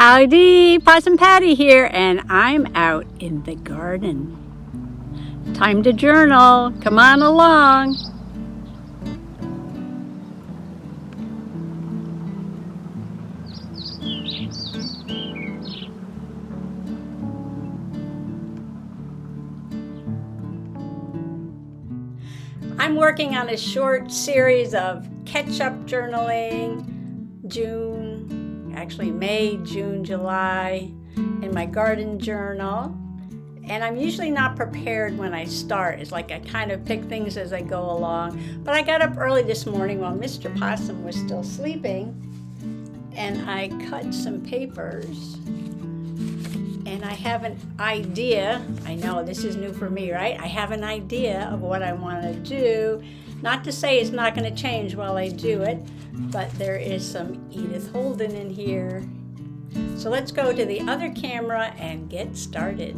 Howdy, Possum Patty here, and I'm out in the garden. Time to journal. Come on along. I'm working on a short series of catch-up journaling, May, June, July, in my garden journal. And I'm usually not prepared when I start. It's like I kind of pick things as I go along. But I got up early this morning while Mr. Possum was still sleeping, and I cut some papers. And I have an idea. I know this is new for me, right? I have an idea of what I want to do. Not to say it's not going to change while I do it, but there is some Edith Holden in here. So let's go to the other camera and get started.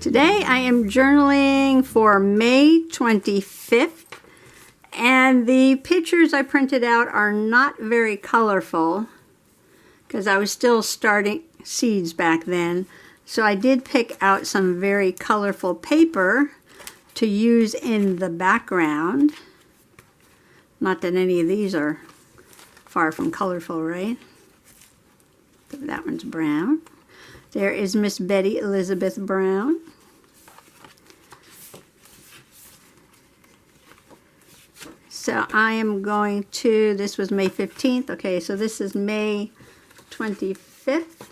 Today I am journaling for May 25th, and the pictures I printed out are not very colorful because I was still starting seeds back then. So I did pick out some very colorful paper to use in the background. Not that any of these are far from colorful, right? But that one's brown. There is Miss Betty Elizabeth Brown. So I am going to, this was May 15th. Okay, so this is May 25th.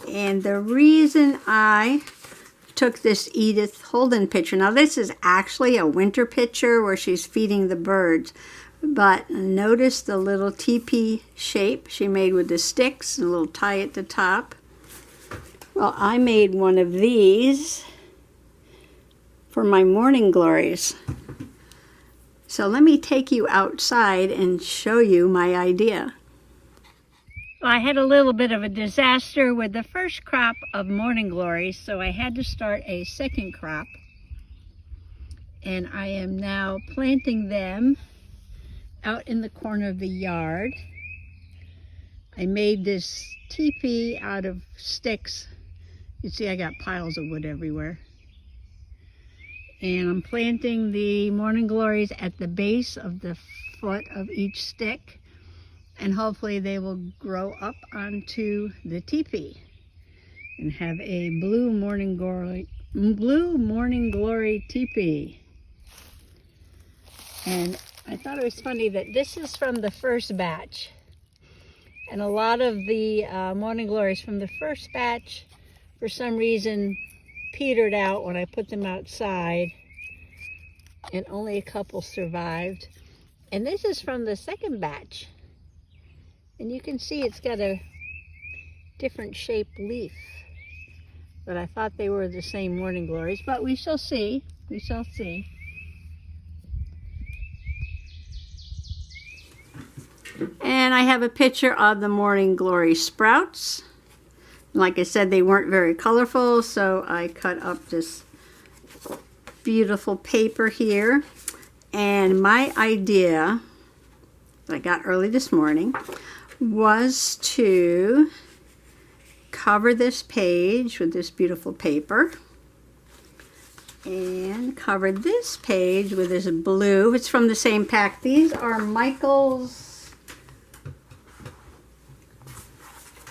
And the reason I took this Edith Holden picture, now this is actually a winter picture where she's feeding the birds, but notice the little teepee shape she made with the sticks and a little tie at the top. Well, I made one of these for my Morning Glories. So let me take you outside and show you my idea. I had a little bit of a disaster with the first crop of Morning Glories, so I had to start a second crop. And I am now planting them out in the corner of the yard. I made this teepee out of sticks. You see I got piles of wood everywhere. And I'm planting the Morning Glories at the base of the foot of each stick. And hopefully they will grow up onto the teepee and have a blue Morning Glory teepee. And I thought it was funny that this is from the first batch. And a lot of the Morning Glories from the first batch, for some reason, petered out when I put them outside. And only a couple survived. And this is from the second batch. And you can see it's got a different shaped leaf. But I thought they were the same Morning Glories, but we shall see. We shall see. And I have a picture of the Morning Glory sprouts. Like I said, they weren't very colorful, so I cut up this beautiful paper here. And my idea that I got early this morning was to cover this page with this beautiful paper and cover this page with this blue. It's from the same pack. These are Michael's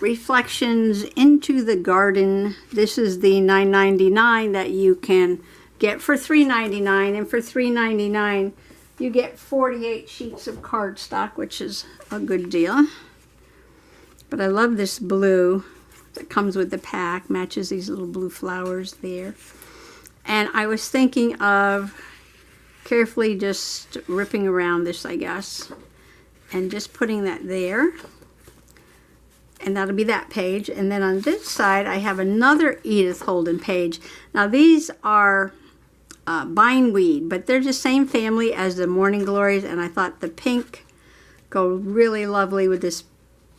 Reflections Into the Garden. This is the $9.99 that you can get for $3.99, and for $3.99 you get 48 sheets of cardstock, which is a good deal. But I love this blue that comes with the pack, matches these little blue flowers there. And I was thinking of carefully just ripping around this, I guess, and just putting that there. And that'll be that page. And then on this side, I have another Edith Holden page. Now these are bindweed, but they're the same family as the Morning Glories, and I thought the pink go really lovely with this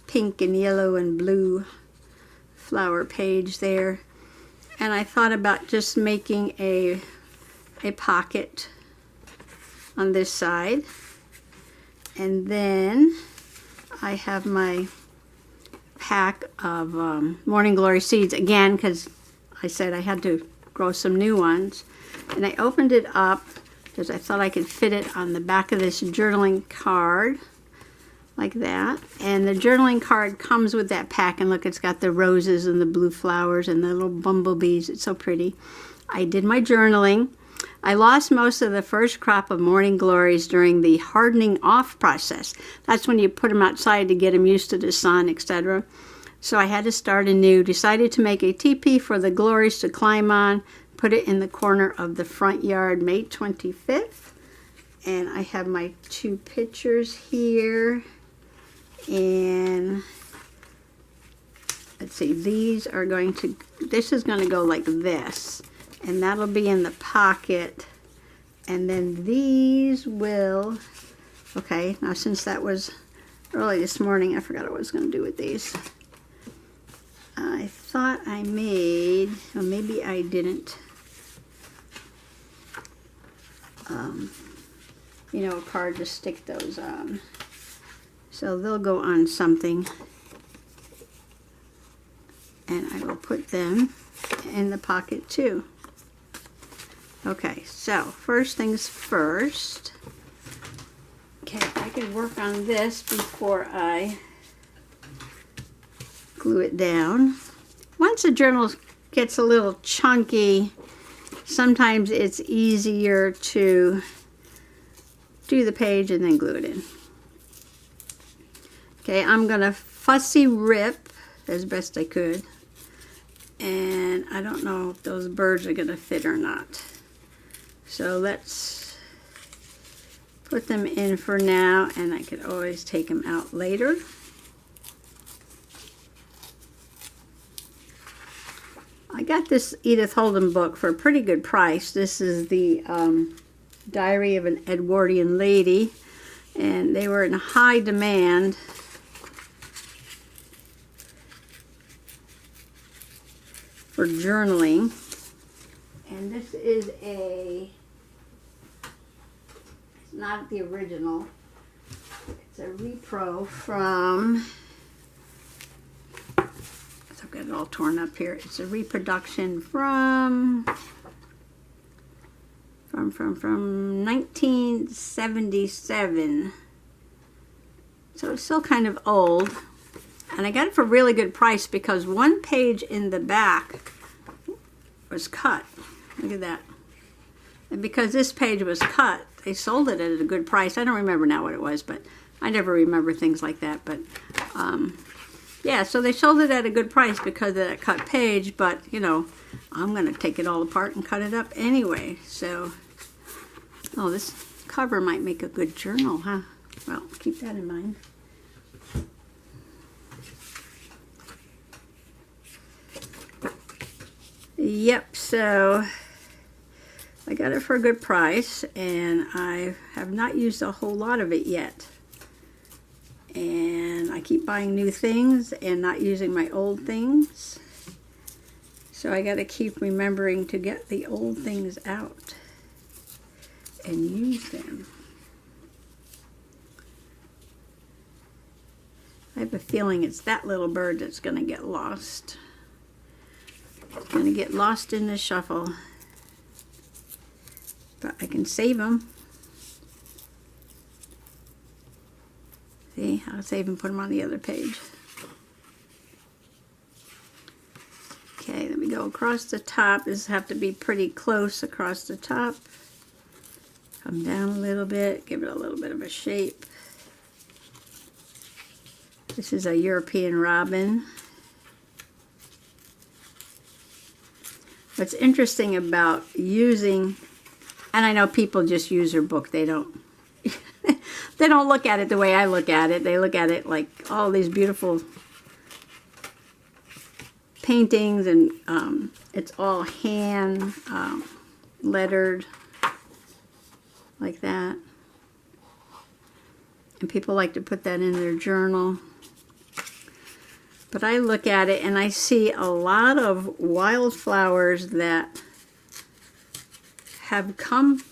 pink and yellow and blue flower page there. And I thought about just making a pocket on this side And then I have my pack of Morning Glory seeds again, because I said I had to grow some new ones. And I opened it up because I thought I could fit it on the back of this journaling card, like that. And the journaling card comes with that pack, and look, it's got the roses and the blue flowers and the little bumblebees. It's so pretty. I did my journaling. I lost most of the first crop of Morning Glories during the hardening off process. That's when you put them outside to get them used to the sun, etc. So I had to start anew. Decided to make a teepee for the glories to climb on. Put it in the corner of the front yard, May 25th. And I have my 2 pictures here. And let's see, these are going to, this is going to go like this. And that'll be in the pocket. And then these will, okay, now since that was early this morning, I forgot what I was going to do with these. I thought I made, well, maybe I didn't, you know, a card to stick those on. So they'll go on something. And I will put them in the pocket too. Okay, so first things first. Okay, I can work on this before I glue it down. Once a journal gets a little chunky, sometimes it's easier to do the page and then glue it in. Okay, I'm gonna fussy rip as best I could. And I don't know if those birds are gonna fit or not. So let's put them in for now, and I could always take them out later. I got this Edith Holden book for a pretty good price. This is the Diary of an Edwardian Lady, and they were in high demand. For journaling. And this is a, it's not the original, it's a repro from, I've got it all torn up here. It's a reproduction from 1977. So it's still kind of old. And I got it for a really good price because one page in the back was cut. Look at that. And because this page was cut, they sold it at a good price. I don't remember now what it was, but I never remember things like that. But yeah, so they sold it at a good price because of that cut page. But, you know, I'm going to take it all apart and cut it up anyway. So, oh, this cover might make a good journal, huh? Well, keep that in mind. Yep, so I got it for a good price, and I have not used a whole lot of it yet. And I keep buying new things and not using my old things. So I got to keep remembering to get the old things out and use them. I have a feeling it's that little bird that's going to get lost. It's going to get lost in the shuffle. But I can save them. See, I'll save and put them on the other page. Okay, let me go across the top. This have to be pretty close across the top. Come down a little bit, give it a little bit of a shape. This is a European robin. What's interesting about using, and I know people just use their book, they don't they don't look at it the way I look at it. They look at it like all these beautiful paintings, and it's all hand lettered like that. And people like to put that in their journal. But I look at it and I see a lot of wildflowers that have come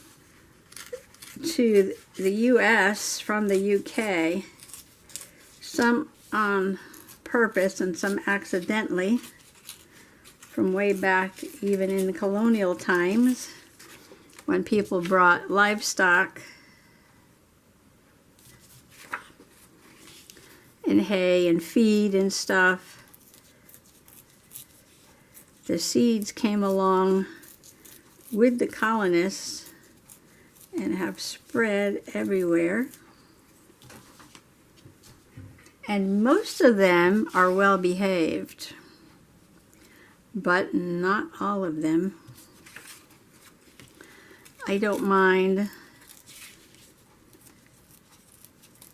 to the US from the UK, some on purpose and some accidentally, from way back even in colonial times when people brought livestock and hay and feed and stuff. The seeds came along with the colonists and have spread everywhere. And most of them are well behaved, but not all of them. I don't mind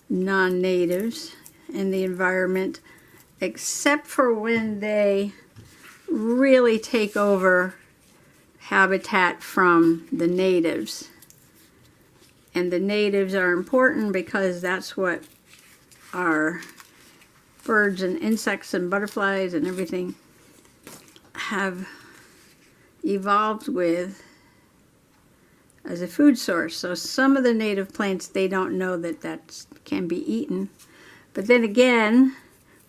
non-natives in the environment, except for when they really take over habitat from the natives. And the natives are important because that's what our birds and insects and butterflies and everything have evolved with as a food source. So some of the native plants, they don't know that that can be eaten. But then again,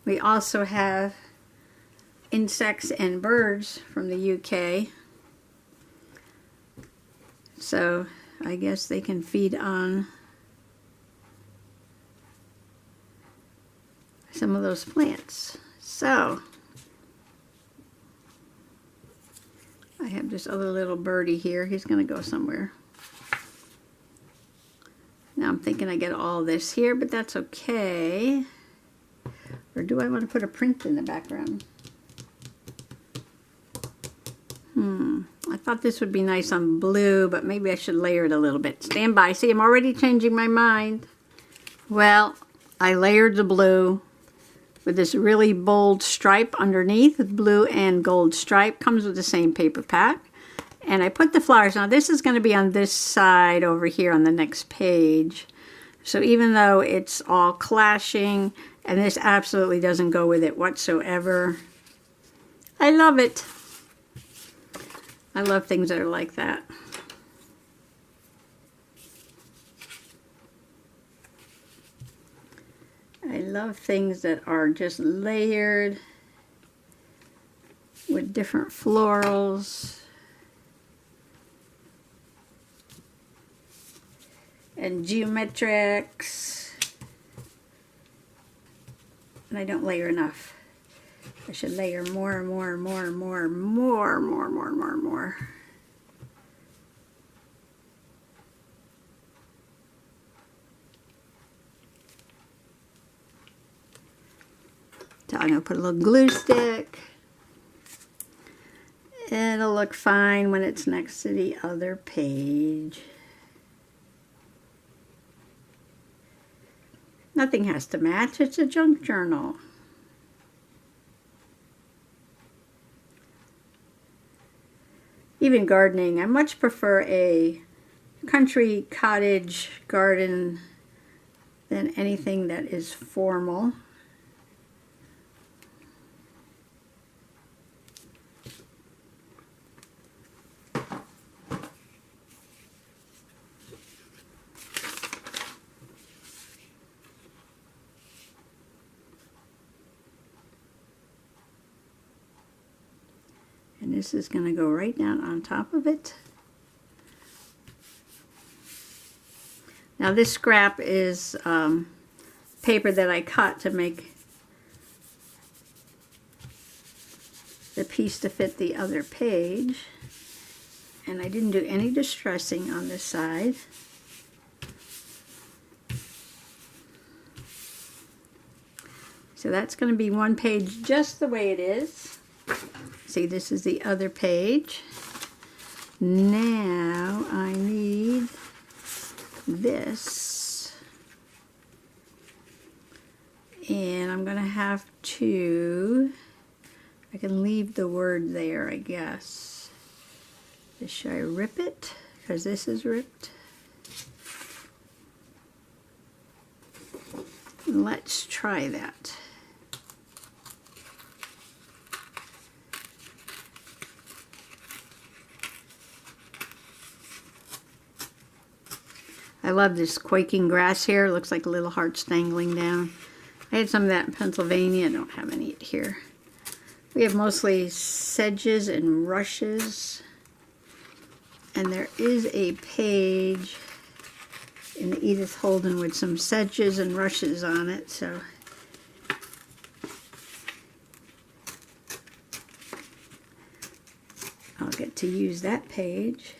we also have insects and birds from the UK. So I guess they can feed on some of those plants. So I have this other little birdie here. He's going to go somewhere. Now I'm thinking I get all this here, but that's okay. Or do I want to put a print in the background? I thought this would be nice on blue, but maybe I should layer it a little bit. Stand by. See, I'm already changing my mind. Well, I layered the blue with this really bold stripe underneath, with blue and gold stripe. Comes with the same paper pack. And I put the flowers. Now this is going to be on this side over here on the next page. So even though it's all clashing, and this absolutely doesn't go with it whatsoever, I love it. I love things that are like that. I love things that are just layered with different florals and geometrics. And I don't layer enough. I should layer more. So I'm going to put a little glue stick. It'll look fine when it's next to the other page. Nothing has to match. It's a junk journal. Even gardening, I much prefer a country cottage garden than anything that is formal. And this is going to go right down on top of it. Now this scrap is paper that I cut to make the piece to fit the other page. And I didn't do any distressing on this side. So that's going to be one page just the way it is. See, this is the other page. Now I need this. And I'm going to have to, I can leave the word there, I guess. Should I rip it? Because this is ripped. Let's try that. I love this quaking grass here. It looks like little hearts dangling down. I had some of that in Pennsylvania. I don't have any here. We have mostly sedges and rushes. And there is a page in the Edith Holden with some sedges and rushes on it. So I'll get to use that page.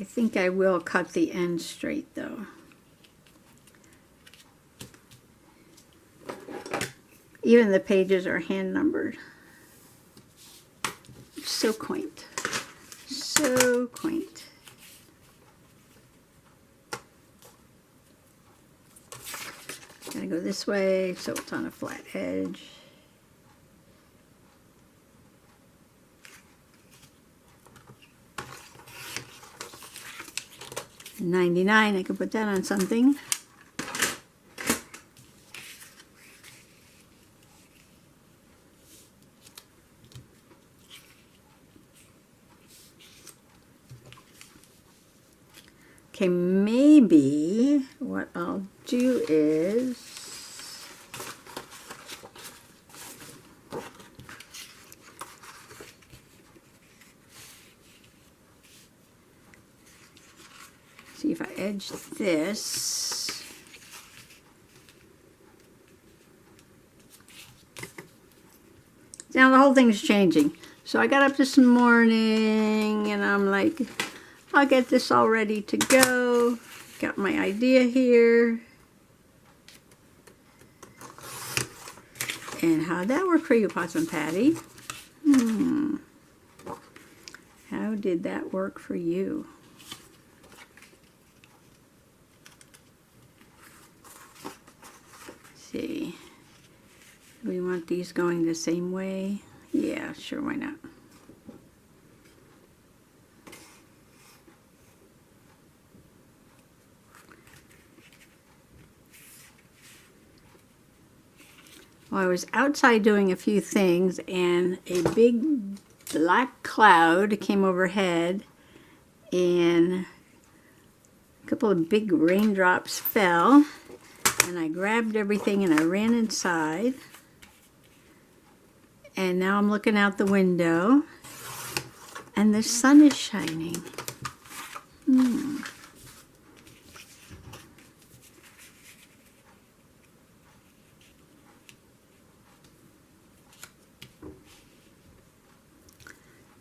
I think I will cut the end straight though. Even the pages are hand numbered. It's so quaint. So quaint. Gotta go this way so it's on a flat edge. $99, I could put that on something. Okay, maybe what I'll do is see if I edge this. Now the whole thing's changing. So I got up this morning and I'm like, I'll get this all ready to go. Got my idea here. And how'd that work for you, Possum Patty? How did that work for you? Let's see. Do we want these going the same way? Yeah, sure, why not? Well, I was outside doing a few things and a big black cloud came overhead and a couple of big raindrops fell and I grabbed everything and I ran inside and now I'm looking out the window and the sun is shining.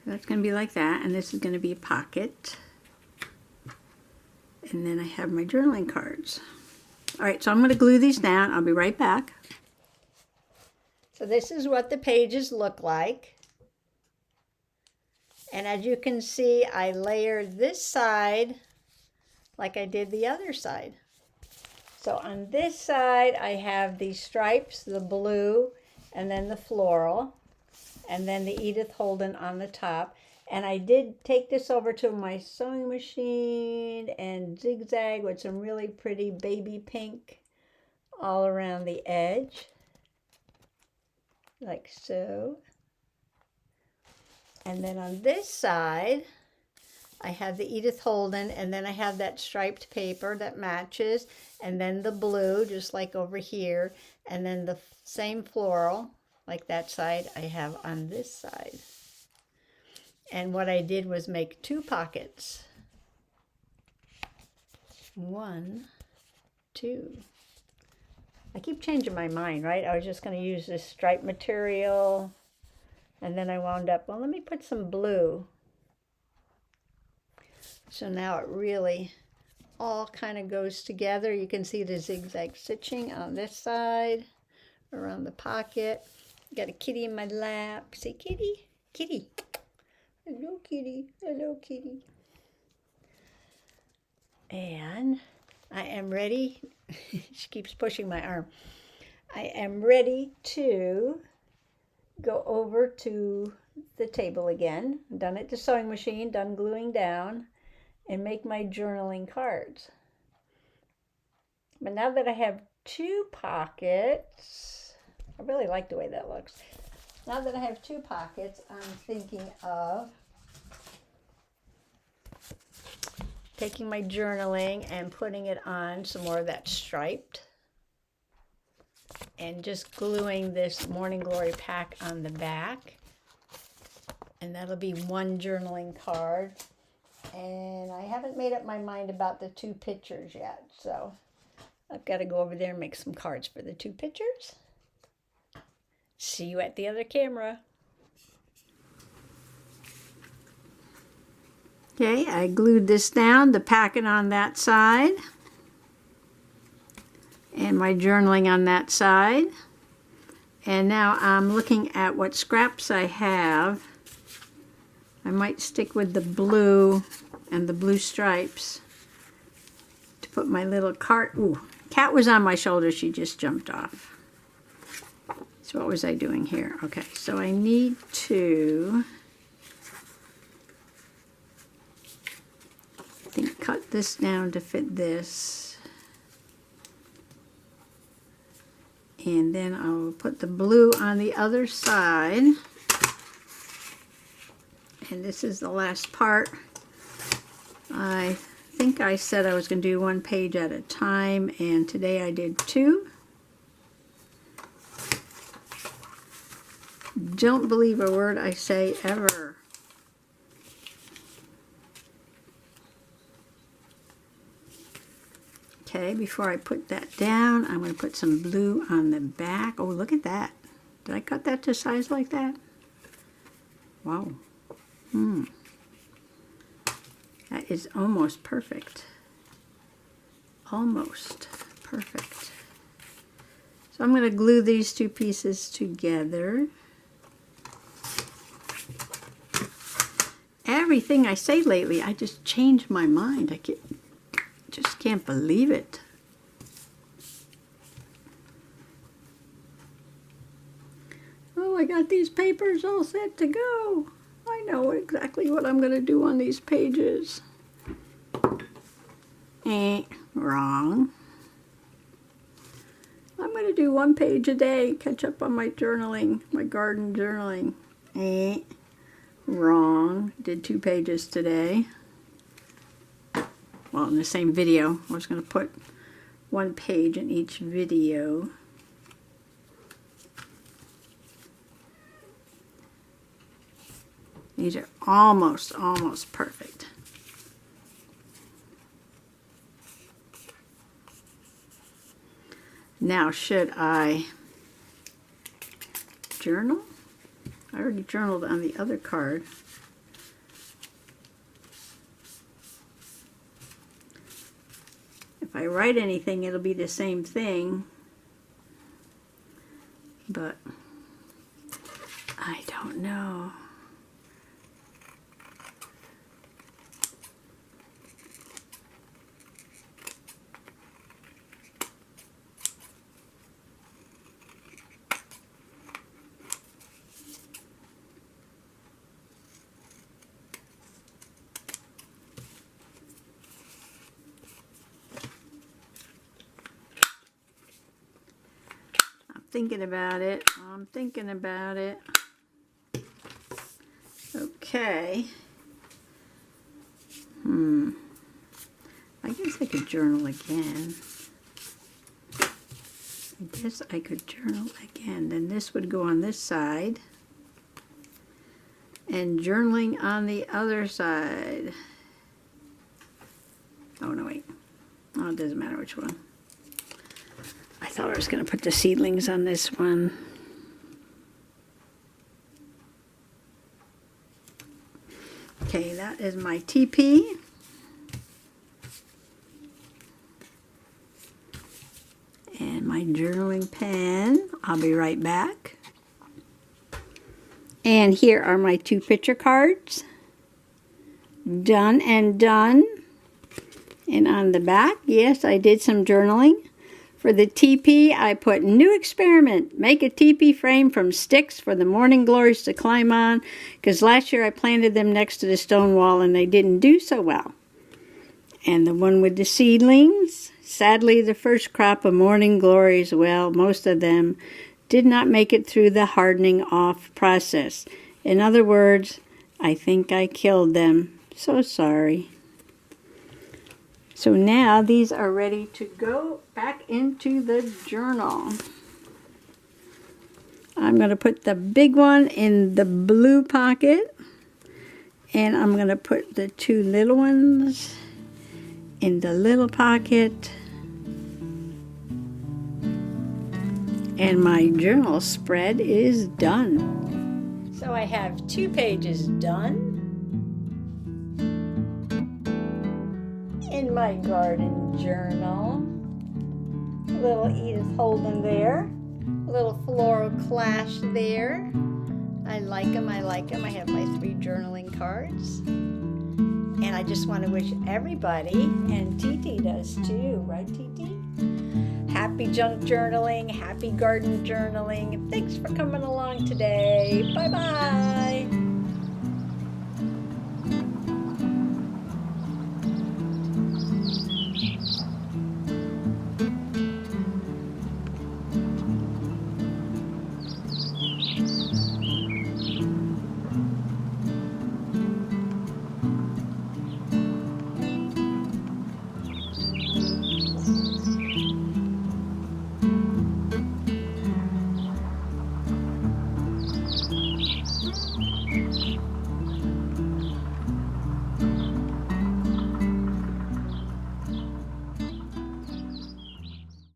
That's going to be like that, and this is going to be a pocket. And then I have my journaling cards. All right, so I'm going to glue these down. I'll be right back. So this is what the pages look like. And as you can see, I layered this side like I did the other side. So on this side, I have these stripes, the blue, and then the floral. And then the Edith Holden on the top. And I did take this over to my sewing machine and zigzag with some really pretty baby pink all around the edge. Like so. And then on this side, I have the Edith Holden, and then I have that striped paper that matches, and then the blue, just like over here, and then the same floral. Like that side I have on this side. And what I did was make two pockets. 1, 2. I keep changing my mind, right? I was just going to use this stripe material. And then I wound up, well, let me put some blue. So now it really all kind of goes together. You can see the zigzag stitching on this side, around the pocket. Got a kitty in my lap. Say kitty, kitty. Hello kitty, hello kitty. And I am ready. She keeps pushing my arm. I am ready to go over to the table again. I'm done at the sewing machine, done gluing down, and make my journaling cards. But now that I have 2 pockets. I really like the way that looks. Now that I have 2 pockets, I'm thinking of taking my journaling and putting it on some more of that striped. And just gluing this Morning Glory pack on the back. And that'll be 1 journaling card. And I haven't made up my mind about the 2 pictures yet. So I've got to go over there and make some cards for the 2 pictures. See you at the other camera. Okay, I glued this down, the packet on that side. And my journaling on that side. And now I'm looking at what scraps I have. I might stick with the blue and the blue stripes to put my little cart. Ooh, cat was on my shoulder. She just jumped off. So what was I doing here? Okay, so I need to, I think, cut this down to fit this. And then I'll put the blue on the other side. And this is the last part. I think I said I was going to do 1 page at a time, and today I did 2. Don't believe a word I say ever. Okay, before I put that down, I'm going to put some blue on the back. Oh, look at that. Did I cut that to size like that? Wow. That is almost perfect. Almost perfect. So I'm going to glue these 2 pieces together. Everything I say lately, I just change my mind. I just can't believe it. Oh, I got these papers all set to go. I know exactly what I'm going to do on these pages. Wrong. I'm going to do 1 page a day, catch up on my journaling, my garden journaling. Wrong. Did 2 pages today. Well, in the same video. I was going to put 1 page in each video. These are almost perfect. Now, should I journal? I already journaled on the other card. If I write anything, it'll be the same thing. But I don't know. Thinking about it. I'm thinking about it. Okay. I guess I could journal again. Then this would go on this side. And journaling on the other side. Oh, no, wait. Oh, it doesn't matter which one. I thought I was going to put the seedlings on this one. Okay, that is my teepee. And my journaling pen. I'll be right back. And here are my 2 picture cards. Done and done. And on the back, yes, I did some journaling. For the teepee, I put new experiment. Make a teepee frame from sticks for the Morning Glories to climb on. Because last year I planted them next to the stone wall and they didn't do so well. And the one with the seedlings, Sadly, the first crop of Morning Glories, well, most of them did not make it through the hardening off process. In other words, I think I killed them. So sorry. So now these are ready to go back into the journal. I'm going to put the big one in the blue pocket. And I'm going to put the two little ones in the little pocket. And my journal spread is done. So I have 2 pages done in my garden journal. A little Edith Holden there. A little floral clash there. I like them, I like them. I have my 3 journaling cards. And I just want to wish everybody, and TT does too, right TT? Happy junk journaling, happy garden journaling. Thanks for coming along today. Bye-bye.